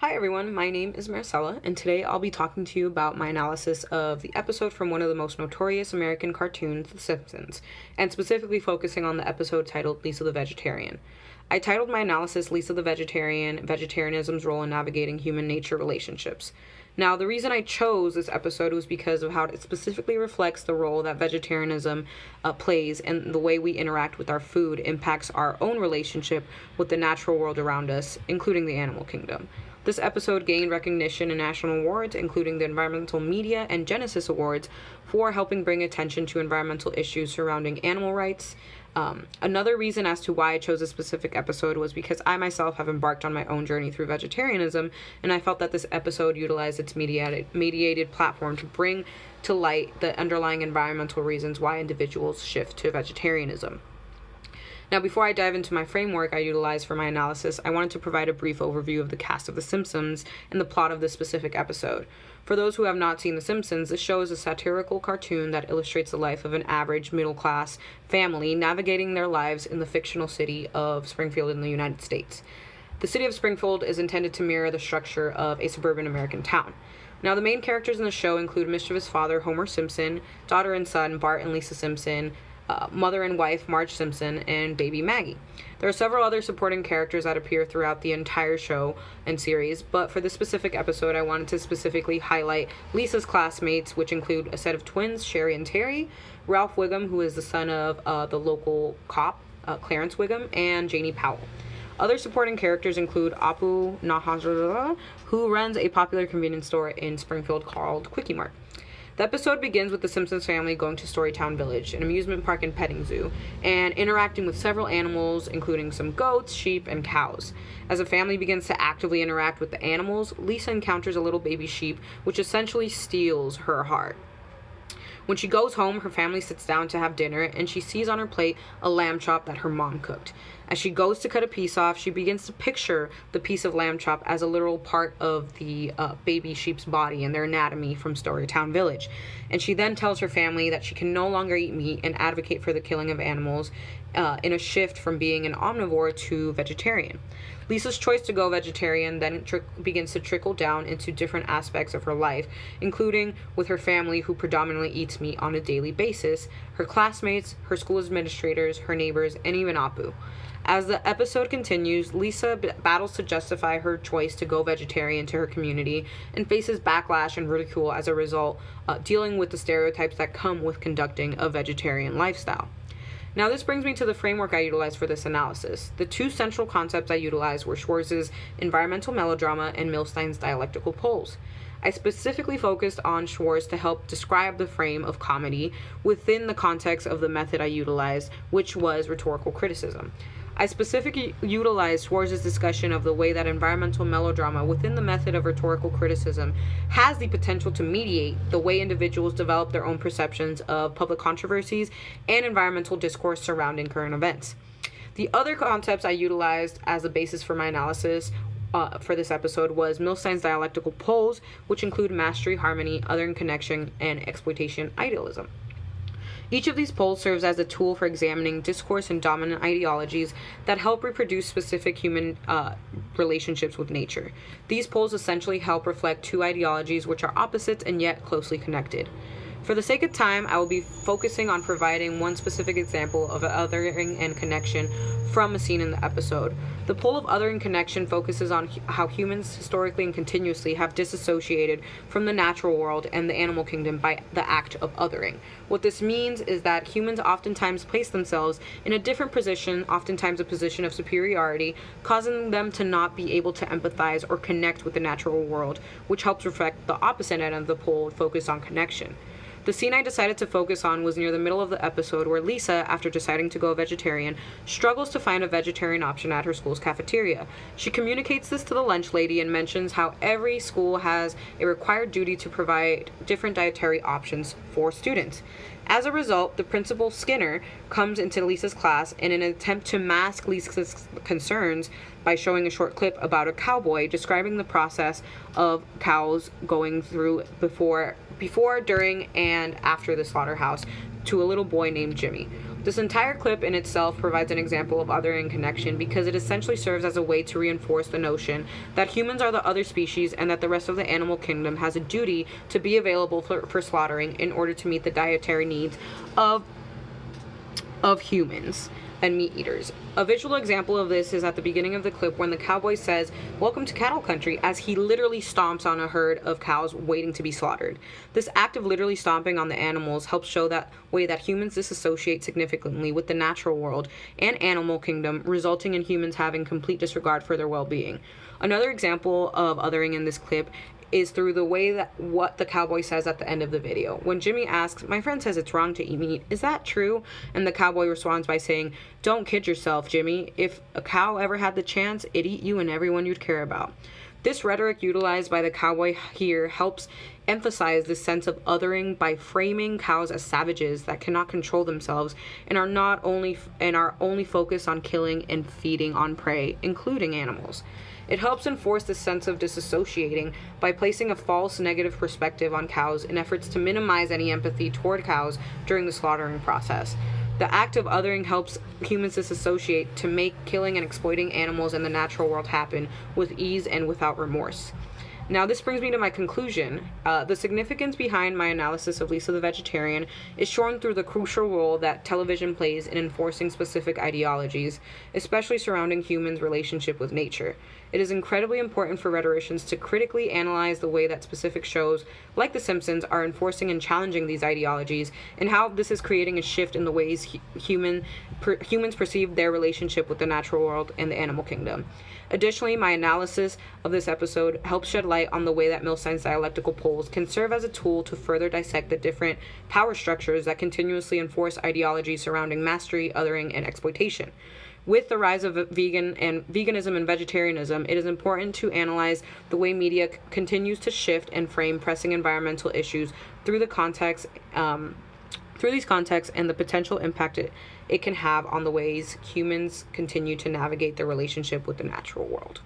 Hi everyone, my name is Marcella, and today I'll be talking to you about my analysis of the episode from one of the most notorious American cartoons, The Simpsons, and specifically focusing on the episode titled Lisa the Vegetarian. I titled my analysis Lisa the Vegetarian, Vegetarianism's Role in Navigating Human Nature Relationships. Now, the reason I chose this episode was because of how it specifically reflects the role that vegetarianism plays and the way we interact with our food impacts our own relationship with the natural world around us, including the animal kingdom. This episode gained recognition in national awards, including the Environmental Media and Genesis Awards, for helping bring attention to environmental issues surrounding animal rights. Another reason as to why I chose a specific episode was because I myself have embarked on my own journey through vegetarianism, and I felt that this episode utilized its mediated platform to bring to light the underlying environmental reasons why individuals shift to vegetarianism. Now, before I dive into my framework I utilized for my analysis, I wanted to provide a brief overview of the cast of The Simpsons and the plot of this specific episode. For those who have not seen The Simpsons, this show is a satirical cartoon that illustrates the life of an average middle-class family navigating their lives in the fictional city of Springfield in the United States. The city of Springfield is intended to mirror the structure of a suburban American town. Now, the main characters in the show include mischievous father Homer Simpson, daughter and son Bart and Lisa Simpson, mother and wife Marge Simpson, and baby Maggie. There are several other supporting characters that appear throughout the entire show and series, but for this specific episode I wanted to specifically highlight Lisa's classmates, which include a set of twins, Sherry and Terry, Ralph Wiggum, who is the son of the local cop, Clarence Wiggum, and Janie Powell. Other supporting characters include Apu Nahazra, who runs a popular convenience store in Springfield called Quickie Mart. The episode begins with the Simpsons family going to Storytown Village, an amusement park and petting zoo, and interacting with several animals, including some goats, sheep, and cows. As the family begins to actively interact with the animals, Lisa encounters a little baby sheep, which essentially steals her heart. When she goes home, her family sits down to have dinner, and she sees on her plate a lamb chop that her mom cooked. As she goes to cut a piece off, she begins to picture the piece of lamb chop as a literal part of the baby sheep's body and their anatomy from Storytown Village. And she then tells her family that she can no longer eat meat and advocate for the killing of animals in a shift from being an omnivore to vegetarian. Lisa's choice to go vegetarian then begins to trickle down into different aspects of her life, including with her family who predominantly eats meat on a daily basis, her classmates, her school administrators, her neighbors, and even Apu. As the episode continues, Lisa battles to justify her choice to go vegetarian to her community and faces backlash and ridicule as a result, dealing with the stereotypes that come with conducting a vegetarian lifestyle. Now, this brings me to the framework I utilized for this analysis. The two central concepts I utilized were Schwartz's environmental melodrama and Milstein's dialectical poles. I specifically focused on Schwartz to help describe the frame of comedy within the context of the method I utilized, which was rhetorical criticism. I specifically utilized Schwartz's discussion of the way that environmental melodrama within the method of rhetorical criticism has the potential to mediate the way individuals develop their own perceptions of public controversies and environmental discourse surrounding current events. The other concepts I utilized as a basis for my analysis for this episode was Milstein's dialectical poles, which include mastery, harmony, other connection, and exploitation idealism. Each of these poles serves as a tool for examining discourse and dominant ideologies that help reproduce specific human relationships with nature. These poles essentially help reflect two ideologies which are opposites and yet closely connected. For the sake of time, I will be focusing on providing one specific example of othering and connection from a scene in the episode. The pole of othering connection focuses on how humans historically and continuously have disassociated from the natural world and the animal kingdom by the act of othering. What this means is that humans oftentimes place themselves in a different position, oftentimes a position of superiority, causing them to not be able to empathize or connect with the natural world, which helps reflect the opposite end of the pole, focused on connection. The scene I decided to focus on was near the middle of the episode where Lisa, after deciding to go vegetarian, struggles to find a vegetarian option at her school's cafeteria. She communicates this to the lunch lady and mentions how every school has a required duty to provide different dietary options for students. As a result, the principal, Skinner, comes into Lisa's class in an attempt to mask Lisa's concerns by showing a short clip about a cowboy describing the process of cows going through before, during, and after the slaughterhouse to a little boy named Jimmy. This entire clip in itself provides an example of othering connection because it essentially serves as a way to reinforce the notion that humans are the other species and that the rest of the animal kingdom has a duty to be available for slaughtering in order to meet the dietary needs of humans and meat eaters. A visual example of this is at the beginning of the clip when the cowboy says, "Welcome to cattle country," as he literally stomps on a herd of cows waiting to be slaughtered. This act of literally stomping on the animals helps show that way that humans disassociate significantly with the natural world and animal kingdom, resulting in humans having complete disregard for their well-being. Another example of othering in this clip is through the way that what the cowboy says at the end of the video. When Jimmy asks, "My friend says it's wrong to eat meat. Is that true?" And the cowboy responds by saying, "Don't kid yourself, Jimmy. If a cow ever had the chance, it'd eat you and everyone you'd care about." This rhetoric utilized by the cowboy here helps emphasize this sense of othering by framing cows as savages that cannot control themselves and are only focused on killing and feeding on prey, including animals. It helps enforce the sense of disassociating by placing a false negative perspective on cows in efforts to minimize any empathy toward cows during the slaughtering process. The act of othering helps humans disassociate to make killing and exploiting animals in the natural world happen with ease and without remorse. Now, this brings me to my conclusion. The significance behind my analysis of Lisa the Vegetarian is shown through the crucial role that television plays in enforcing specific ideologies, especially surrounding humans' relationship with nature. It is incredibly important for rhetoricians to critically analyze the way that specific shows, like The Simpsons, are enforcing and challenging these ideologies, and how this is creating a shift in the ways humans perceive their relationship with the natural world and the animal kingdom. Additionally, my analysis of this episode helps shed light on the way that Milstein's dialectical poles can serve as a tool to further dissect the different power structures that continuously enforce ideologies surrounding mastery, othering, and exploitation. With the rise of veganism and vegetarianism, it is important to analyze the way media continues to shift and frame pressing environmental issues through these contexts and the potential impact it can have on the ways humans continue to navigate their relationship with the natural world.